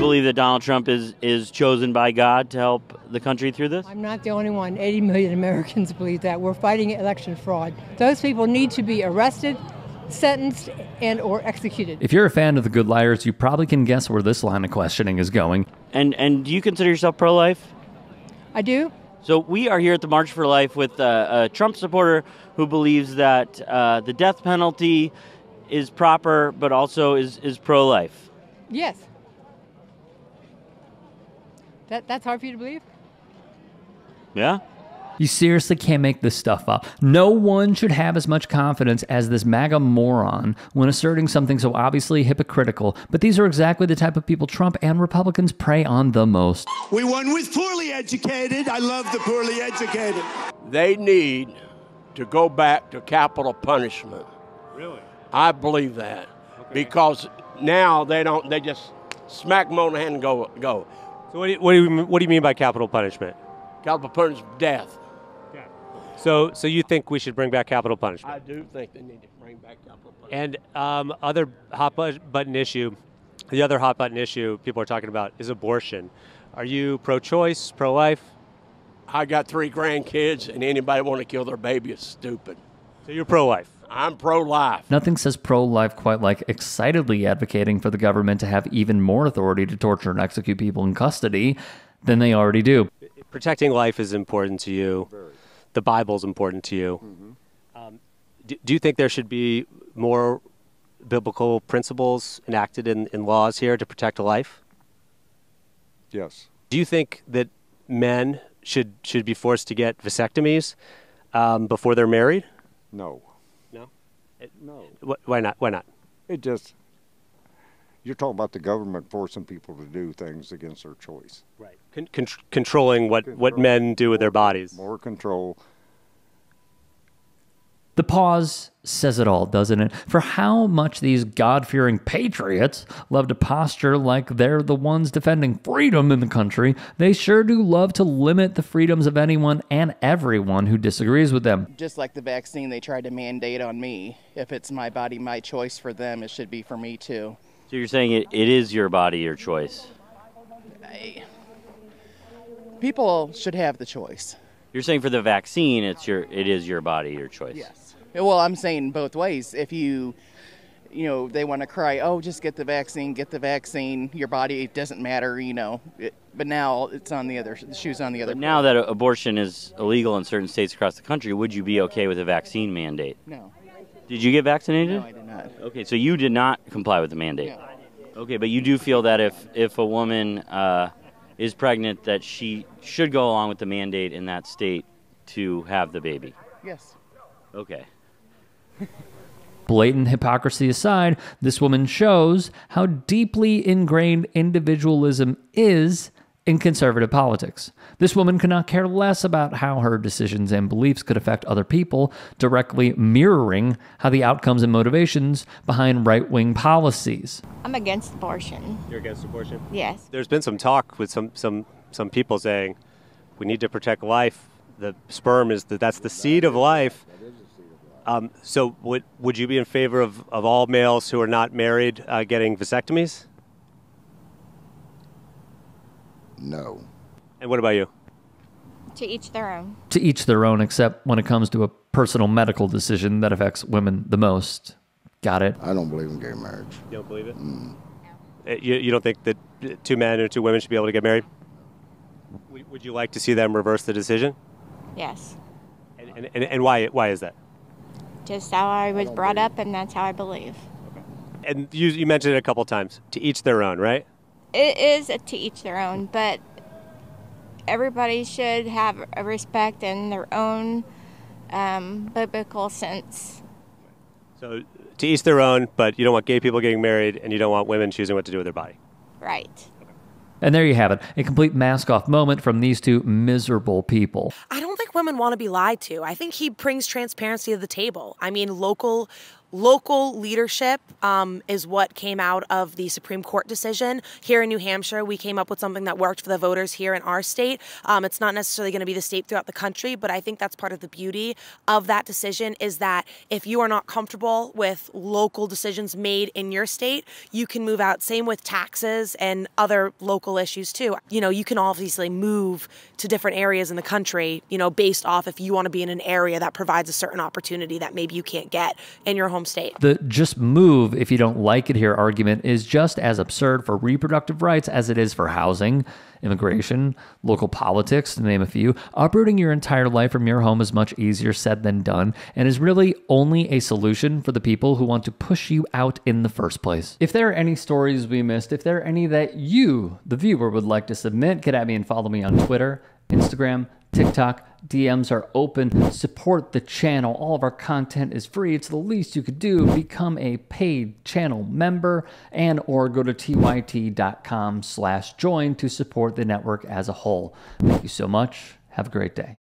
believe that Donald Trump is chosen by God to help the country through this? I'm not the only one. 80 million Americans believe that. We're fighting election fraud. Those people need to be arrested, sentenced, and or executed. If you're a fan of The Good Liars, you probably can guess where this line of questioning is going. And do you consider yourself pro-life? I do. So we are here at the March for Life with a Trump supporter who believes that the death penalty is proper, but also is pro-life. Yes. That's hard for you to believe? Yeah? You seriously can't make this stuff up. No one should have as much confidence as this MAGA moron when asserting something so obviously hypocritical, but these are exactly the type of people Trump and Republicans prey on the most. We won with poorly educated. I love the poorly educated. They need to go back to capital punishment. Really? I believe that. Okay. Because now they just smack them on the hand and go. So what do you mean by capital punishment? Capital punishment, death. Yeah. So you think we should bring back capital punishment? I do think they need to bring back capital punishment. And other hot button issue, the other hot button issue people are talking about is abortion. Are you pro-choice, pro-life? I got 3 grandkids, and anybody want to kill their baby is stupid. So you're pro-life? I'm pro-life. Nothing says pro-life quite like excitedly advocating for the government to have even more authority to torture and execute people in custody than they already do. Protecting life is important to you. The Bible's important to you. Mm-hmm. Do you think there should be more biblical principles enacted in laws here to protect a life? Yes. Do you think that men should be forced to get vasectomies before they're married? No. No? No. Why not? Why not? It just, you're talking about the government forcing people to do things against their choice. Right. Controlling what men do with their bodies. More control. The pause says it all, doesn't it? For how much these God-fearing patriots love to posture like they're the ones defending freedom in the country, they sure do love to limit the freedoms of anyone and everyone who disagrees with them. Just like the vaccine they tried to mandate on me. If it's my body, my choice for them, it should be for me too. So you're saying it is your body, your choice? People should have the choice. You're saying for the vaccine, it is your body, your choice? Yes. Well, I'm saying both ways. If they want to cry, oh, just get the vaccine, your body, it doesn't matter, but now it's on the shoe's on the other. But now that abortion is illegal in certain states across the country, would you be okay with a vaccine mandate? No. Did you get vaccinated? No, I did not. Okay, so you did not comply with the mandate. No. Okay, but you do feel that if a woman is pregnant, that she should go along with the mandate in that state to have the baby? Yes. Okay. Blatant hypocrisy aside, this woman shows how deeply ingrained individualism is in conservative politics. This woman could not care less about how her decisions and beliefs could affect other people, directly mirroring how the outcomes and motivations behind right-wing policies. I'm against abortion. You're against abortion? Yes. There's been some talk with some people saying we need to protect life. The sperm that's the seed of life. So would you be in favor of all males who are not married getting vasectomies? No. And what about you? To each their own. To each their own, except when it comes to a personal medical decision that affects women the most. Got it? I don't believe in gay marriage. You don't believe it? Mm. You don't think that 2 men or 2 women should be able to get married? Would you like to see them reverse the decision? Yes. And why is that? Just how I was brought up, and that's how I believe. And you mentioned it a couple times. To each their own, right? It is to each their own, but everybody should have a respect in their own biblical sense. So to each their own, but you don't want gay people getting married, and you don't want women choosing what to do with their body. Right. And there you have it, a complete mask-off moment from these 2 miserable people. I don't think women want to be lied to. I think he brings transparency to the table. I mean, local Local leadership is what came out of the Supreme Court decision. Here in New Hampshire, we came up with something that worked for the voters here in our state. It's not necessarily going to be the state throughout the country, but I think that's part of the beauty of that decision is that if you are not comfortable with local decisions made in your state, you can move out. Same with taxes and other local issues too. You know, you can obviously move to different areas in the country, you know, based off if you want to be in an area that provides a certain opportunity that maybe you can't get in your home state. The just move if you don't like it here argument is just as absurd for reproductive rights as it is for housing, immigration, local politics, to name a few. Uprooting your entire life from your home is much easier said than done and is really only a solution for the people who want to push you out in the first place. If there are any stories we missed, if there are any that you, the viewer, would like to submit, get at me and follow me on Twitter, Instagram, TikTok. DMs are open. Support the channel. All of our content is free. It's the least you could do. Become a paid channel member and or go to tyt.com/join to support the network as a whole. Thank you so much. Have a great day.